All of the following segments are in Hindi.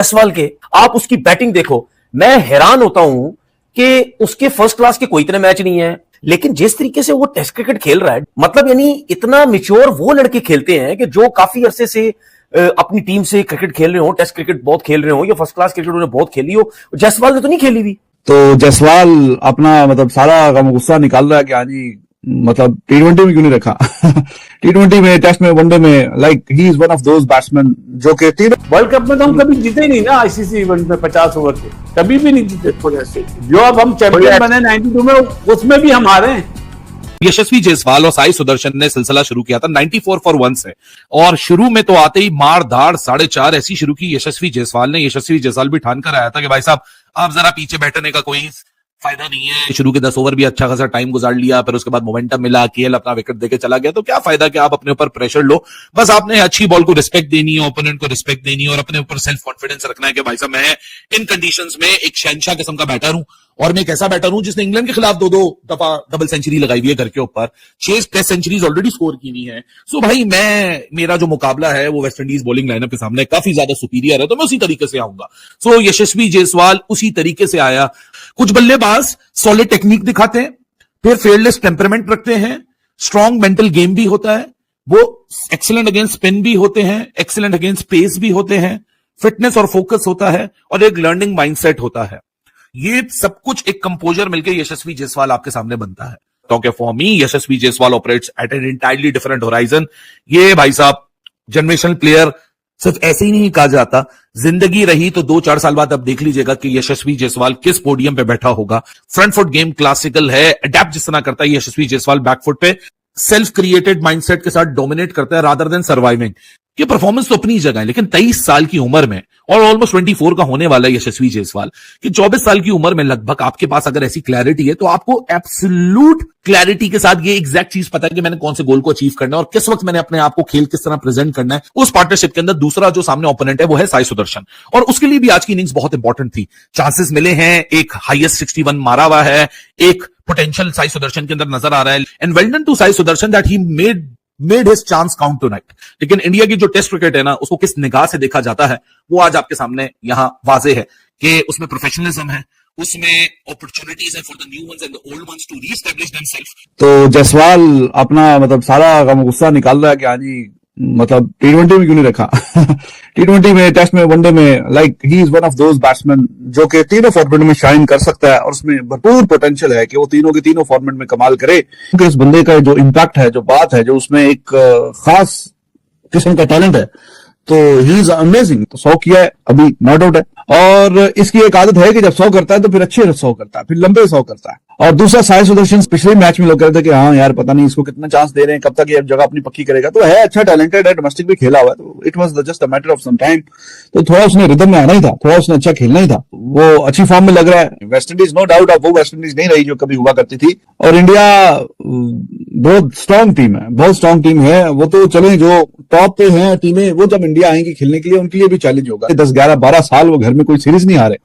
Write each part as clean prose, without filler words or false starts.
जायसवाल के आप उसकी बैटिंग देखो, मैं हैरान होता हूं कि उसके फर्स्ट क्लास के कोई इतने मैच नहीं है, लेकिन जिस तरीके से वो टेस्ट क्रिकेट खेल रहा है, मतलब यानी इतना मिच्योर वो लड़के खेलते हैं कि जो काफी अरसे से अपनी टीम से क्रिकेट खेल रहे हो, टेस्ट क्रिकेट बहुत खेल रहे हो या फर्स्ट क्लास क्रिकेट उन्होंने बहुत खेली हो। जायसवाल ने तो नहीं खेली हुई। तो जायसवाल अपना मतलब सारा गम गुस्सा निकाल रहा है कि हाँ जी मतलब टी20 में क्यों नहीं रखा। टी20 में, टेस्ट में, वनडे में, like he is one of those batsman जो कि वर्ल्ड कप में तो हम कभी जीते ही नहीं ना, आईसीसी इवेंट में 50 ओवर के कभी भी नहीं जीते। जो अब हम चैंपियन बने 92 में, उसमें भी हम हारे हैं। यशस्वी जायसवाल और साई सुदर्शन ने सिलसिला शुरू किया था 94 फॉर 1 से, और शुरू में तो आते ही मार धाड़ 4.5 ऐसी शुरू की यशस्वी जायसवाल ने। यशस्वी जायसवाल भी ठान कर आया था कि भाई साहब आप जरा पीछे बैठने का कोई फायदा नहीं है। शुरू के 10 ओवर भी अच्छा खासा टाइम गुजार लिया, फिर उसके बाद मोमेंटम मिला, केएल अपना विकेट देके चला गया, तो क्या फायदा कि आप अपने ऊपर प्रेशर लो। बस आपने अच्छी बॉल को रिस्पेक्ट देनी है, ओपोनेंट को रिस्पेक्ट देनी है और अपने ऊपर सेल्फ कॉन्फिडेंस रखना है कि भाई साहब मैं इन कंडीशंस में एक शहंशाह किस्म का बैटर हूं, और मैं एक ऐसा बैटर हूं जिसने इंग्लैंड के खिलाफ 2-2 दफा डबल सेंचुरी लगाई हुई है घर के ऊपर, 6 टेस्ट सेंचुरीज ऑलरेडी स्कोर की हुई है। सो भाई मेरा जो मुकाबला है वो वेस्ट इंडीज बॉलिंग लाइनअप के सामने काफी ज्यादा सुपीरियर है, तो मैं उसी तरीके से आऊंगा। सो यशस्वी जायसवाल उसी तरीके से आया। कुछ बल्लेबाज सॉलिड टेक्निक दिखाते हैं, फिर फेयरलेस टेम्परामेंट रखते हैं, स्ट्रॉन्ग मेंटल गेम भी होता है, वो एक्सीलेंट अगेंस्ट स्पिन भी होते हैं, एक्सीलेंट अगेंस्ट पेस भी होते हैं, फिटनेस और फोकस होता है, और एक लर्निंग माइंडसेट होता है। ये सब कुछ एक कंपोजर मिलकर यशस्वी जायसवाल आपके सामने बनता है। तो for me Yashasvi Jaiswal operates at an entirely different horizon. ये भाई साहब जनरेशनल प्लेयर सिर्फ ऐसे ही नहीं कहा जाता, जिंदगी रही तो 2-4 साल बाद अब देख लीजिएगा कि यशस्वी जायसवाल किस पोडियम पे बैठा होगा। फ्रंट फुट गेम क्लासिकल है, अडेप्ट जिस तरह करता है यशस्वी जायसवाल बैकफुट पे, सेल्फ क्रिएटेड माइंडसेट के साथ डोमिनेट करता है रादर देन सर्वाइविंग। ये परफॉर्मेंस तो अपनी जगह है, लेकिन 23 साल की उम्र में, और ऑलमोस्ट 24 का होने वाला है यशस्वी जायसवाल, कि 24 साल की उम्र में लगभग आपके पास अगर ऐसी क्लैरिटी है तो आपको एब्सोल्यूट क्लैरिटी के साथ ये एग्जैक्ट चीज पता है कि मैंने कौन से गोल को अचीव करना है और किस वक्त मैंने अपने आप को खेल किस तरह प्रेजेंट करना है। उस पार्टनरशिप के अंदर दूसरा जो सामने ओपोनेंट है वो है साई सुदर्शन, और उसके लिए भी आज की इनिंग्स बहुत इंपॉर्टेंट थी। चांसेस मिले हैं, एक हाईएस्ट 61 मारा हुआ है, एक पोटेंशियल साई सुदर्शन के अंदर नजर आ रहा है, and well done to Sai Sudharsan that he made his chance count tonight. लेकिन इंडिया की जो टेस्ट क्रिकेट है ना, उसको किस निगाह से देखा जाता है वो आज आपके सामने यहां वाजे है कि उसमें प्रोफेशनलिज्म है, उसमें अपॉर्चुनिटीज है for the new ones and the old ones to reestablish themselves. तो जायसवाल अपना मतलब सारा गम गुस्सा निकाल रहा है कि हाँ जी मतलब टी20 में क्यों नहीं रखा। टी20 में, टेस्ट में, वनडे में, like he is one of those batsman जो कि तीनों फॉर्मेट में शाइन कर सकता है, और उसमें भरपूर पोटेंशियल है कि वो तीनों के तीनों फॉर्मेट में कमाल करे। क्योंकि इस बंदे का जो इम्पैक्ट है, जो बात है, जो उसमें एक खास किस्म का टैलेंट है, तो ही इज अमेजिंग। तो 100 किया है अभी, नो डाउट है, और इसकी एक आदत है कि जब 100 करता है तो फिर अच्छे 100 करता है, फिर लंबे 100 करता है। और दूसरा साई सुदर्शन, पिछले मैच में लोग कहते थे कि हाँ यार पता नहीं इसको कितना चांस दे रहे हैं, कब तक ये जगह अपनी पक्की करेगा। तो है अच्छा, टैलेंटेड है, डोमेस्टिक भी खेला हुआ है, तो it was just a matter of some time. तो थोड़ा उसने रिदम में आना ही था, थोड़ा उसने अच्छा खेलना ही था। वो अच्छी फॉर्म में लग रहा है। वेस्ट इंडीज, नो डाउट, अब वो वेस्ट इंडीज नहीं रही जो कभी हुआ करती थी, और इंडिया बहुत स्ट्रॉन्ग टीम है, बहुत स्ट्रॉन्ग टीम है। वो तो चले जो टॉप पे हैं टीमें, वो जब इंडिया आएंगी खेलने के लिए उनके लिए भी चैलेंज होगा। 10-11-12 साल वो घर में कोई सीरीज नहीं हारे,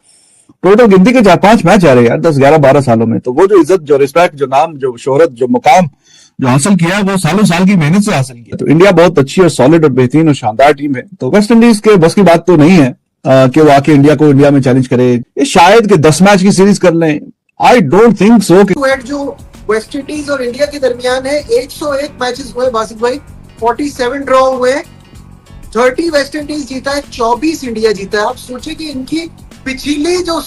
टोटल गिनती के 4-5 मैच आ रहे हैं यार 10-11-12 सालों में। तो वो जो इज्जत, जो रिस्पेक्ट, जो नाम, जो शोहरत, जो मुकाम जो हासिल किया है, वो सालों साल की मेहनत से हासिल किया। तो इंडिया बहुत अच्छी और सॉलिड और बेहतरीन और शानदार टीम है। तो वेस्ट इंडीज के बस की बात तो नहीं है कि वो आके इंडिया को इंडिया में चैलेंज करे। ये शायद कि 10 मैच की सीरीज कर लें, आई डोंट थिंक सो। जो वेस्ट इंडीज और इंडिया के दरमियान है, 101 मैचेस हुए बासित भाई, 47 ड्रॉ हुए, 30 वेस्ट इंडीज जीता है, 24 इंडिया जीता है। आप सोचे कि इनकी पिछली जो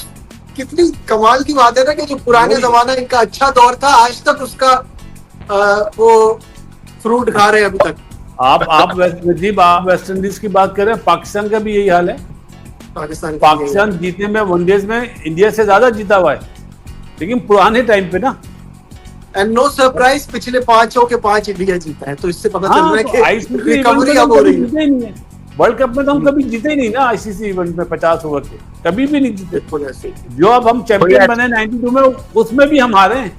कितनी कमाल की बात है ना, कि जो पुराने जमाना इनका अच्छा दौर था, आज तक उसका वो फ्रूट खा रहे हैं अभी तक। आप वेस्ट इंडीज की बात करें, पाकिस्तान का भी यही हाल है। पाकिस्तान जीतने में वनडेज में इंडिया से ज्यादा जीता हुआ है, लेकिन पुराने टाइम पे ना। एंड नो सरप्राइज, पिछले 5 के 5 इंडिया जीता है, तो इससे पता चल रहा है कि रिकवरी अब हो रही है। वर्ल्ड कप में तो हम कभी जीते ही नहीं ना, आईसीसी इवेंट में 50 ओवर के कभी भी नहीं जीते। जो अब हम चैंपियन बने 92 में, उसमें भी हम हारे हैं।